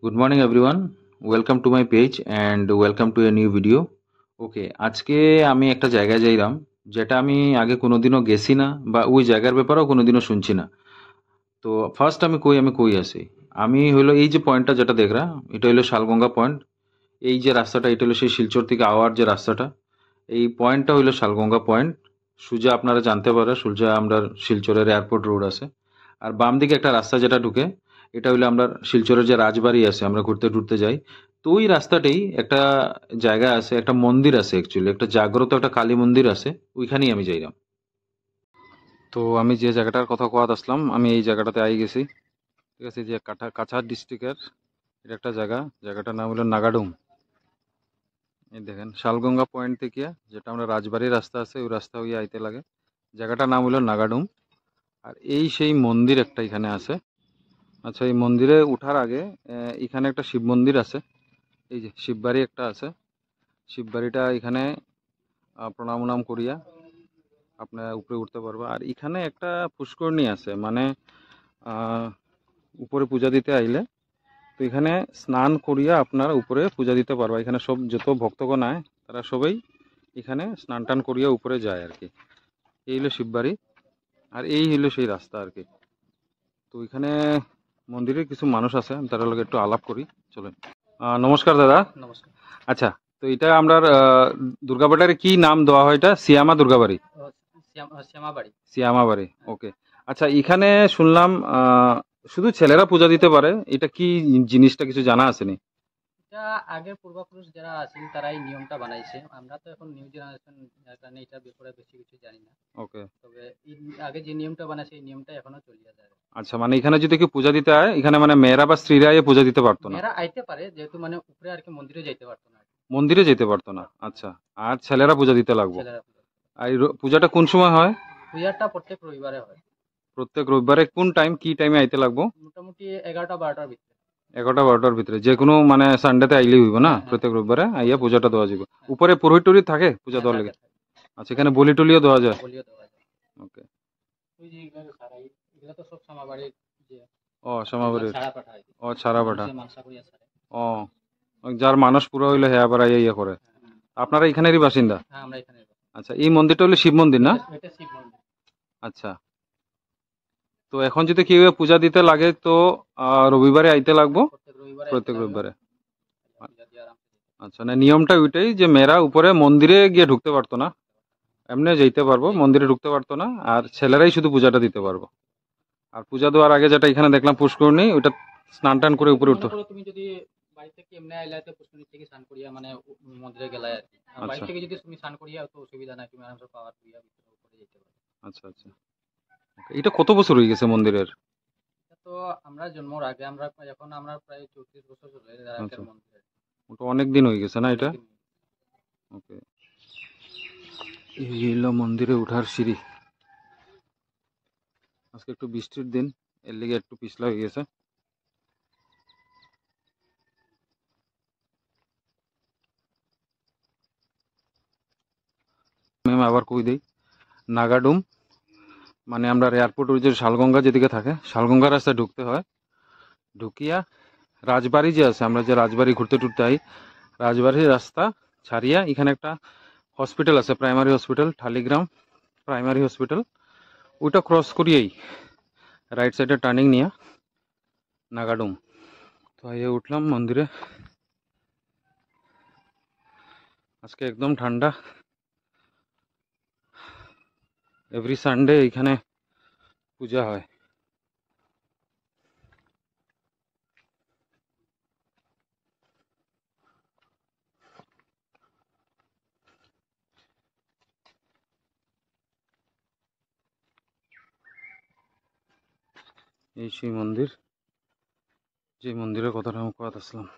Good morning everyone. Welcome to my page and welcome to a new video. ওকে, আজকে আমি একটা জায়গায় যাইলাম যেটা আমি আগে কোনোদিনও গেছি না বা ওই জায়গার ব্যাপারেও কোনোদিনও শুনছি না। তো ফার্স্ট আমি কই আসি। আমি হইলো এই যে পয়েন্টটা যেটা দেখরা, এটা হইলো শালগঙ্গা পয়েন্ট। এই যে রাস্তাটা, এটা হলো সেই শিলচর থেকে আওয়ার যে রাস্তাটা, এই পয়েন্টটা হইলো শালগঙ্গা পয়েন্ট। সোজা আপনারা জানতে পারে সোজা আমরা শিলচরের এয়ারপোর্ট রোড আছে। আর বাম দিকে একটা রাস্তা যেটা ঢুকে, এটা হইলো আমরা শিলচরের যে রাজবাড়ি আছে, আমরা ঘুরতে টুরতে যাই। তো ওই রাস্তাতেই একটা জায়গা আছে, একটা মন্দির আছে, অ্যাকচুয়ালি একটা জাগ্রত একটা কালী মন্দির আছে। ওইখানেই আমি যাইলাম। তো আমি যে জায়গাটার কথা কোয়াত আসলাম, আমি এই জায়গাটাতে আই গেছি। ঠিক আছে, যে কাছাড় ডিস্ট্রিক্টের এটা একটা জায়গা, জায়গাটার নাম হলো নাগাডুম। এই দেখেন শালগঙ্গা পয়েন্ট থেকে যেটা আমরা রাজবাড়ির রাস্তা আছে, ওই রাস্তা হয়ে আইতে লাগে। জায়গাটার নাম হলো নাগাডুম। আর এই সেই মন্দির একটা এখানে আছে। আচ্ছা, এই মন্দিরে উঠার আগে এখানে একটা শিব মন্দির আছে। এই যে শিববাড়ি একটা আছে। শিববাড়িটা এখানে প্রণাম উনাম করিয়া আপনার উপরে উঠতে পারবো। আর এখানে একটা পুষ্করণী আছে, মানে আহ, উপরে পূজা দিতে আইলে তো এখানে স্নান করিয়া আপনারা উপরে পূজা দিতে পারবা। এখানে সব যত ভক্তগণ আয় তারা সবাই এখানে স্নান টান করিয়া উপরে যায় আর কি। এই হলো শিববাড়ি, আর এই হলো সেই রাস্তা আর কি। তো এখানে মন্দিরে কিছু মানুষ আছে, আমি তার লগে একটু আলাপ করি, চলেন। নমস্কার দাদা। নমস্কার। আচ্ছা, তো এটা আমরা দুর্গাবাড়ির কি নাম দেওয়া হয়? এটা সিয়ামা দুর্গাবাড়ি। শ্যামাবাড়ি। সিয়ামাবাড়ি, হ্যাঁ। ওকে। আচ্ছা, এখানে শুনলাম শুধু ছেলেরা পূজা দিতে পারে, এটা কি জিনিসটা কিছু জানা আছে নি? এটা আগের পূর্বপুরুষ যারা আছেন তারাই নিয়মটা বানাইছে। আমরা তো এখন নিউ জেনারেশন, যার কারণে এটার ব্যাপারে বেশি কিছু জানি না। ওকে। তবে আগে যে নিয়মটা বানাইছে এই নিয়মটা এখনো চলিয়ে যায়। আচ্ছা, মানে এখানে যদি কেউ পূজা দিতে হয়, এখানে মানে মেয়েরা বা স্ত্রীরা এ পূজা দিতে পারতো না? মেয়েরা আইতে পারে, যেহেতু মানে উপরে আর কি মন্দিরে যাইতে পারতো না আর কি। মন্দিরে যেতে পারতো না, আচ্ছা। আর ছেলেরা পূজা দিতে লাগবো। ছেলেরা পূজা দিতে পারে। আর এই পূজাটা কোন সময় হয়? পূজাটা প্রত্যেক রবিবারে হয়। প্রত্যেক রবিবারে কোন টাইম, কি টাইমে আইতে লাগবো? মোটামুটি 11টা-12টার ভিতরে। 11টা 12টার ভিতরে, যে কোনো মানে সানডেতে আইলেই হইব না? হ্যাঁ, হ্যাঁ। প্রত্যেক রবিবারে আইয়া প্রত্যেক পূজাটা দেওয়া যাবে। হ্যাঁ, উপরে পুরোহিত টুরহিত থাকে পূজা হ্যাঁ, দেওয়ার থাকে লেগে? থাকে। আচ্ছা, এখানে বলি টলিও দেওয়া যায়? বলিও দেওয়া যায়। ওকে। ওই যে এগুলো ছাড়াই, এগুলো তো সব শ্যামাবাড়ির যে ও, যেগুলো সমাবারের। ছাড়া পাঠা আর কি। ও, ছাড়া পাঠা। মানুষে মানসা করিয়া ছাড়ে। ও, যার মানস পুরো হইলে হ্যাঁ আবার আইয়া ইয়ে করে। হ্যাঁ, আপনারা এখানেরই বাসিন্দা? হ্যাঁ, আমরা এখানে। আচ্ছা, এই মন্দিরটা হলো শিব মন্দির না? এটা শিব মন্দির। আচ্ছা, তো এখন যদি কেউ পূজা দিতে লাগে তো রবিবারে আইতে লাগবো? হ্যাঁ, প্রত্যেক রবিবারে আইতে প্রত্যেক লাগবে। রবিবারে। পূজা দিয়ে আরামসে যেতে আচ্ছা, না নিয়মটা ওইটাই যে মেয়েরা উপরে মন্দিরে গিয়ে ঢুকতে পারতো না, এমনি যেতে পারবো, মন্দিরে ঢুকতে পারতো না। আর ছেলেরাই শুধু পূজাটা দিতে পারবো। আর পূজা দেওয়ার আগে যেটা এখানে দেখলাম পুষ্করণী, ওইটা স্নান টান করে পারবে। উপরে মনে উঠতো। করো তুমি যদি বাড়ি থেকে এমনি আইলাতে পুষ্করিণী থেকে স্নান করিয়া মানে মন্দিরে গেলাই আর কি। আর বাড়ি আচ্ছা থেকে যদি তুমি স্নান করিয়া তো অসুবিধা নাই, তুমি আরামসে পাওয়ার করিয়া ভিতরে উপরে যেতে পারবে। আচ্ছা আচ্ছা। Okay, এটা কত বছর হয়ে গেছে মন্দিরের? এটা তো আমরা জন্মর আগে, আমরা এখন আমরা প্রায় 34 বছর চলে আচ্ছা, আগের মন্দিরে। ওটা অনেক দিন হয়ে গেছে না এটা? অনেকদিন। ওকে। এই হলো মন্দিরে উঠার সিঁড়ি। আজকে একটু বৃষ্টির দিন, এর লিগে একটু পিছলা হয়ে গেছে। ম্যাম আবার কই দেই, নাগাডুম, মানে আমরা এয়ারপোর্ট ওই যে শালগঙ্গা যেদিকে থাকে, শালগঙ্গা রাস্তায় ঢুকতে হয়। ঢুকিয়া রাজবাড়ি যে আছে, আমরা যে রাজবাড়ি ঘুরতে টুরতে আই, রাজবাড়ির রাস্তা ছাড়িয়া এখানে একটা হসপিটাল আছে, primary hospital, Thaligram primary hospital. ওইটা ক্রস করিয়েই রাইট সাইডে টার্নিং নিয়ে নাগাডুম। তো আইয়ে উঠলাম মন্দিরে। আজকে একদম ঠান্ডা। এভরি সানডে এখানে পূজা হয়। এই সেই মন্দির, যে মন্দিরের কথাটা আমি কথা আসলাম।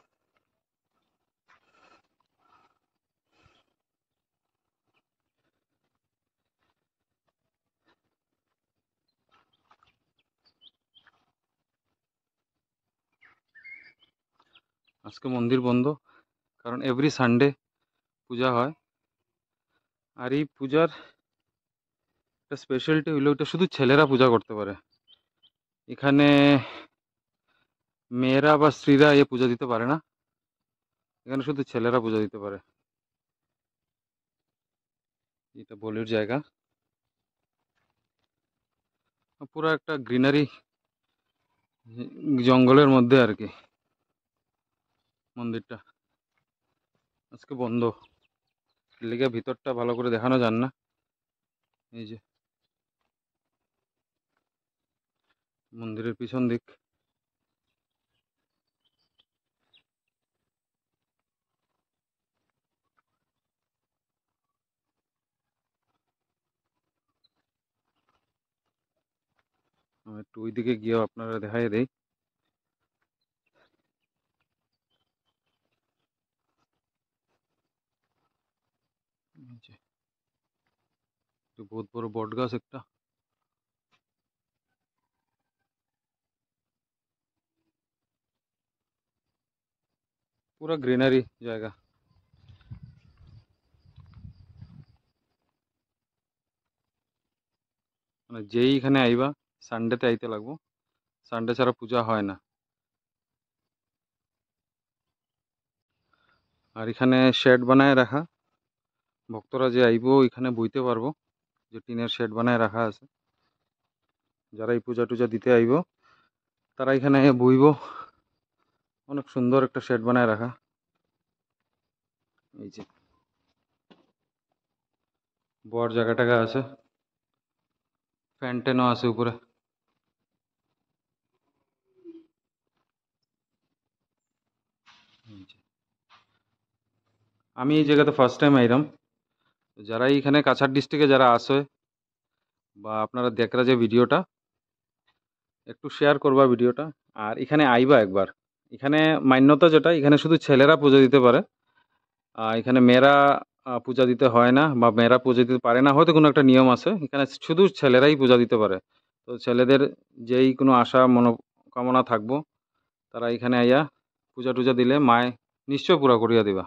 আজকে মন্দির বন্ধ, কারণ এভরি সানডে পূজা হয়। আর এই পূজার একটা স্পেশালিটি হইলো, ওটা শুধু ছেলেরা পূজা করতে পারে। এখানে মেয়েরা বা স্ত্রীরা এ পূজা দিতে পারে না, এখানে শুধু ছেলেরা পূজা দিতে পারে। এটা বলির জায়গা, পুরো একটা গ্রিনারি জঙ্গলের মধ্যে আর কি মন্দিরটা। আজকে বন্ধ, লিগে ভিতরটা ভালো করে দেখানো যান না। এই যে মন্দিরের পিছন দিক, আমি একটু ওই দিকে গিয়েও আপনারা দেখাই দেই। এই যে বহুত বড় বট গাছ একটা, পুরো গ্রিনারি জায়গা। মানে যেই এখানে আইবা সানডেতে আইতে লাগবো, সানডে ছাড়া পূজা হয় না। আর এখানে শেড বানায় রাখা, ভক্তরা যে আইব এখানে বইতে পারবো, যে টিনের শেড বানায় রাখা আছে। যারা এই পূজা টুজা দিতে আইব তারা এখানে বইব, অনেক সুন্দর একটা শেড বানায় রাখা। এই যে বড় জায়গা টাগা আছে, ফ্যান ট্যানও আছে উপরে। এই যে আমি এই জায়গাতে ফার্স্ট টাইম আইলাম। যারা এইখানে কাছাড় ডিস্ট্রিক্টে যারা আসে বা আপনারা দেখরা যে ভিডিওটা একটু শেয়ার করবা ভিডিওটা, আর এখানে আইবা একবার। এখানে মান্যতা যেটা, এখানে শুধু ছেলেরা পূজা দিতে পারে, এখানে মেয়েরা পূজা দিতে হয় না, বা মেয়েরা পূজা দিতে পারে না, হয়তো কোনো একটা নিয়ম আছে। এখানে শুধু ছেলেরাই পূজা দিতে পারে। তো ছেলেদের যেই কোনো আশা মনোকামনা থাকবো, তারা এখানে আইয়া পূজা টুজা দিলে মায় নিশ্চয় পুরা করিয়া দিবা।